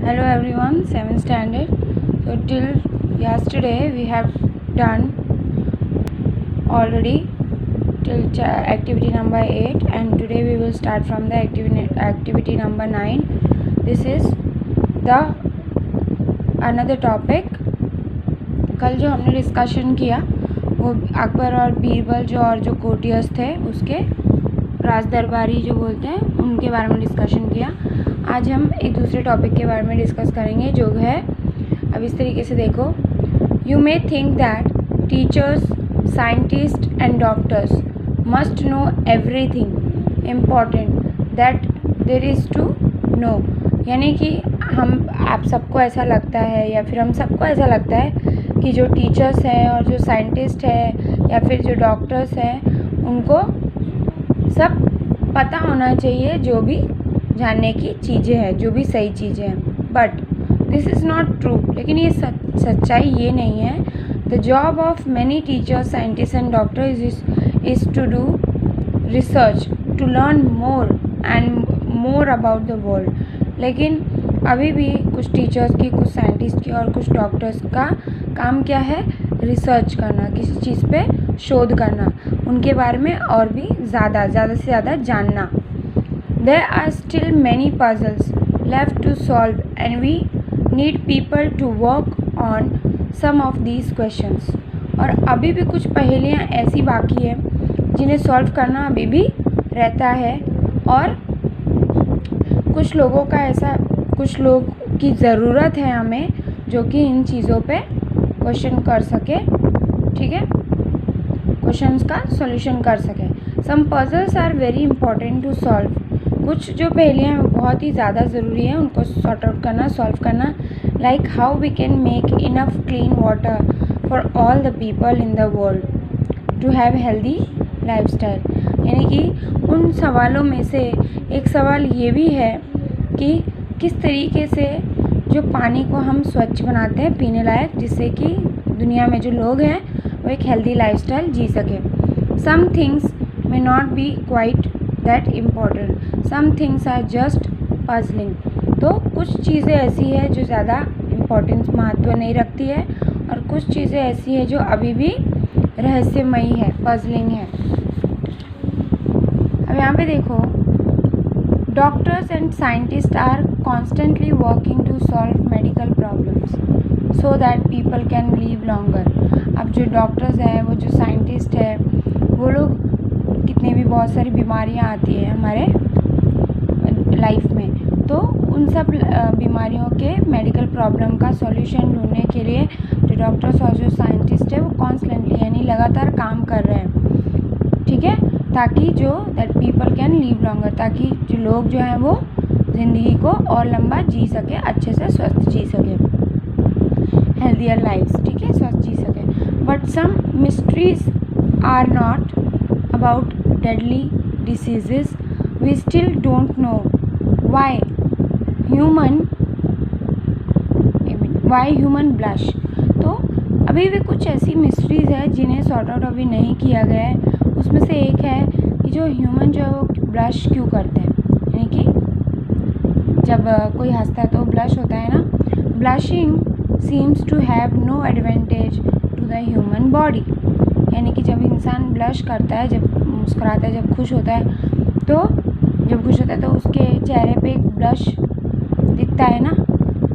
Hello everyone, 7th standard. So till yesterday we have done already till activity number 8 and today we will start from the activity number 9. This is the another topic. कल जो हमने discussion किया वो अकबर और बीरबल जो courtiers थे उसके राज दरबारी जो बोलते हैं उनके बारे में डिस्कशन किया। आज हम एक दूसरे टॉपिक के बारे में डिस्कस करेंगे जो है अब इस तरीके से देखो। You may think that teachers scientist and doctors must know everything important that there is to know, यानी कि आप सबको ऐसा लगता है या फिर हम सबको ऐसा लगता है कि जो टीचर्स हैं और जो साइंटिस्ट है या फिर जो डॉक्टर्स हैं उनको सब पता होना चाहिए जो भी जानने की चीज़ें हैं, जो भी सही चीज़ें हैं। But this is not true, लेकिन ये सच्चाई ये नहीं है। The job of many teachers scientist and doctor is to do research to learn more and more about the world. लेकिन अभी भी कुछ टीचर्स की, कुछ साइंटिस्ट की और कुछ डॉक्टर्स का काम क्या है? रिसर्च करना, किसी चीज़ पे शोध करना, उनके बारे में और भी ज़्यादा से ज़्यादा जानना। There are still many puzzles left to solve and we need people to work on some of these questions. और अभी भी कुछ पहेलियाँ ऐसी बाकी है जिन्हें सॉल्व करना अभी भी रहता है और कुछ लोगों की ज़रूरत है हमें जो कि इन चीज़ों पे क्वेश्चन कर सके, ठीक है, क्वेश्चंस का सॉल्यूशन कर सके। Some puzzles are very important to solve. कुछ जो पहेलियाँ हैं वो बहुत ही ज़्यादा ज़रूरी है उनको सॉर्ट आउट करना, सॉल्व करना। Like how we can make enough clean water for all the people in the world to have healthy lifestyle. यानी कि उन सवालों में से एक सवाल ये भी है कि किस तरीके से जो पानी को हम स्वच्छ बनाते हैं पीने लायक, जिससे कि दुनिया में जो लोग हैं वो एक हेल्दी लाइफस्टाइल जी सके। Some things may not be quite that important, some things are just puzzling. तो कुछ चीज़ें ऐसी है जो ज़्यादा इम्पोर्टेंस महत्व नहीं रखती है और कुछ चीज़ें ऐसी है जो अभी भी रहस्यमयी है, पजलिंग है। अब यहाँ पे देखो, doctors and scientist are constantly working to solve medical problems so that people can live longer. अब जो डॉक्टर्स हैं, वो जो साइंटिस्ट है, वो लोग कितनी भी बहुत सारी बीमारियां आती हैं हमारे लाइफ में, तो उन सब बीमारियों के मेडिकल प्रॉब्लम का सॉल्यूशन ढूंढने के लिए जो डॉक्टर्स और जो साइंटिस्ट है वो कॉन्स्टेंटली यानी लगातार काम कर रहे हैं, ठीक है, ताकि जो that people can live longer, ताकि जो लोग जो हैं वो ज़िंदगी को और लंबा जी सके, अच्छे से स्वस्थ जी सके, हेल्दियर लाइफ, ठीक है, स्वस्थ जी सके। But some mysteries are not about deadly diseases. We still don't know why human blush. तो अभी भी कुछ ऐसी मिस्ट्रीज़ है जिन्हें सॉर्ट आउट अभी नहीं किया गया है। उसमें से एक है कि जो ह्यूमन जो है वो ब्लश क्यों करते हैं, यानी कि जब कोई हंसता है तो ब्लश होता है ना। Blushing seems to have no advantage to the human body, यानी कि जब इंसान ब्लश करता है, जब मुस्कुराता है, जब खुश होता है, तो उसके चेहरे पे एक ब्लश दिखता है ना,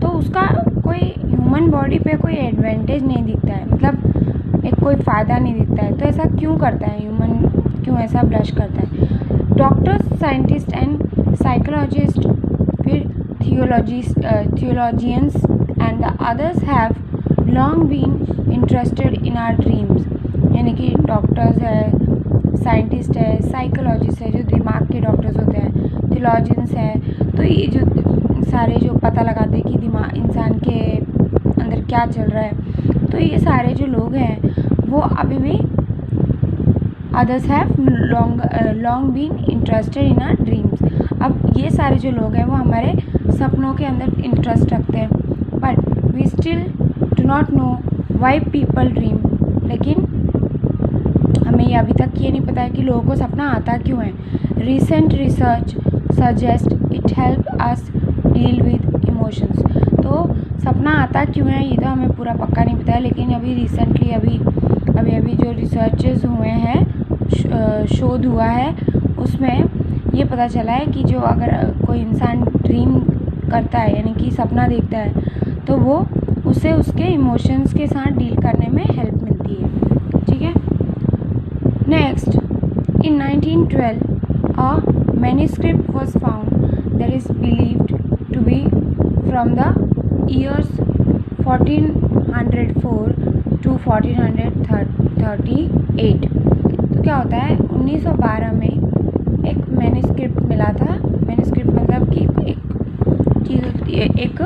तो उसका कोई ह्यूमन बॉडी पे कोई एडवांटेज नहीं दिखता है, मतलब एक कोई फ़ायदा नहीं दिखता है। तो ऐसा क्यों करता है ह्यूमन, क्यों ऐसा ब्लश करता है? डॉक्टर्स, साइंटिस्ट एंड साइकोलॉजिस्ट, फिर theologians and the others have long been interested in our dreams. यानी कि डॉक्टर्स है, साइंटिस्ट है, साइकोलॉजिस्ट है, जो दिमाग के डॉक्टर्स होते हैं, थियोलॉजियंस है, तो ये जो सारे जो पता लगाते हैं कि दिमाग इंसान के अंदर क्या चल रहा है, तो ये सारे जो लोग हैं वो अभी भी others have long been interested in our dreams. अब ये सारे जो लोग हैं वो हमारे सपनों के अंदर इंटरेस्ट रखते हैं, but we still do not know why people dream. लेकिन हमें ये अभी तक ये नहीं पता है कि लोगों को सपना आता क्यों है। Recent research suggest it help us deal with emotions. सपना आता क्यों है ये तो हमें पूरा पक्का नहीं पता है, लेकिन अभी रिसेंटली अभी जो रिसर्चेस हुए हैं, शोध हुआ है, उसमें ये पता चला है कि जो अगर कोई इंसान ड्रीम करता है यानी कि सपना देखता है तो वो उसे उसके इमोशंस के साथ डील करने में हेल्प मिलती है, ठीक है। Next, in 1912 a manuscript was found that is believed to be from the years 1404 to 1438। तो क्या होता है, 1912 में एक मैन्युस्क्रिप्ट मिला था। मैन्युस्क्रिप्ट मतलब कि एक चीज़ होती है, एक